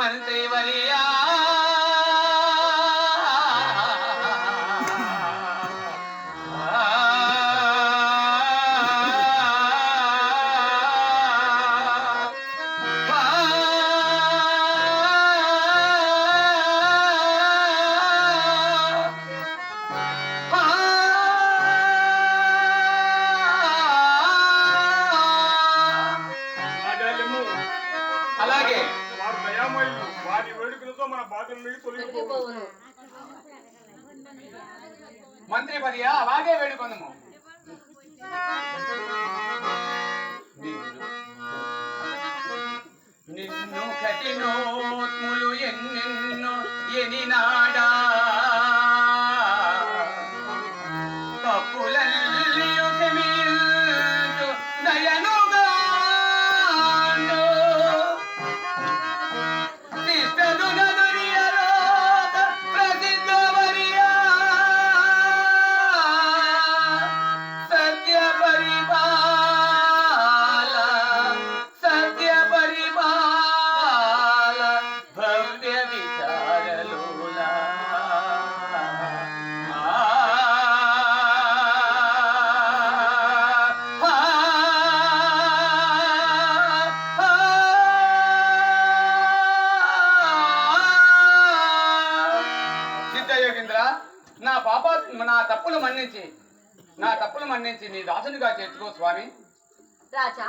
మంత్రివర్యా అలాగే వారి వేడుకలతో మన బాధలు తొలగిపోవును. మంత్రి పర్య అలాగే వేడుకొందము. నిన్ను కఠినోత్ములు ఎన్నెన్నో ఎనినాడా తప్పులల్లియు క్షమించు దయనుగా నా తప్పులు మన్నించి నీ దాసునిగా చేర్చుకో స్వామి. రాజా,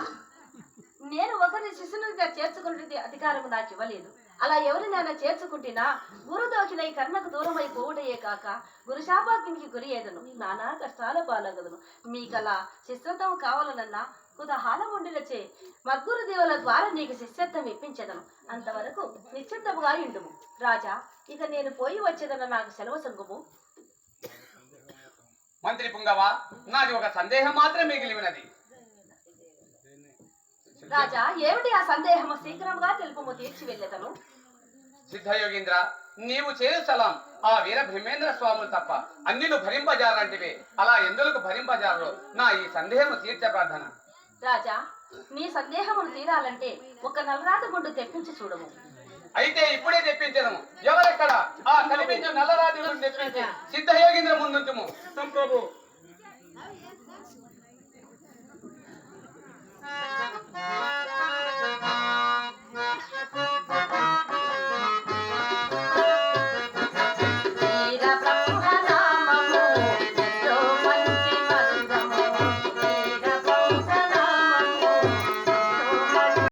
నేను ఒకరిని శిష్యునిగా చేర్చుకునే అధికారం నాకు ఇవ్వలేదు. అలా ఎవరినైనా చేర్చుకుంటున్నా గురుదోషిన ఈ కర్మకు దూరమై పోవుటయే కాక గురుశాపాగ్నికి గురి ఏదను నానా కష్టాల పాలగదును. మీకలా శిష్యత్వం కావాలనన్నా కుదహాలముండిలచే మగ్గురు దేవుల ద్వారా నీకు శిష్యత్వం ఇప్పించదను. అంతవరకు నిశ్చిత్తముగా ఇండుము. రాజా, ఇక నేను పోయి వచ్చేదన్న నాకు సెలవు సంగుము. మంత్రి పుంగవ, నాది ఒక సందేహం మాత్రం మిగిలి ఉన్నది. రాజా, ఏమిటి ఆ సందేహము? శీఘ్రంగా తెలుపుము, తీర్చి వెళ్ళేదను. సిద్ధయోగీంద్ర, నీవు చేయు స్థలం ఆ వీర భీమేంద్ర స్వాములు తప్ప అన్నిలు భరింపజాలంటివే. అలా ఎందులకు భరింపజాలో నా ఈ సందేహము తీర్చ ప్రార్థన. రాజా, నీ సందేహమును తీరాలంటే ఒక నల్లరాత గుండు తెప్పించి చూడము. అయితే ఇప్పుడే తెప్పించదము. ఎవరెక్కడ ఆ కనిపించు నల్లరాతి గుండు తెప్పించి సిద్ధయోగీంద్ర ముందుంచుము. ప్రభు.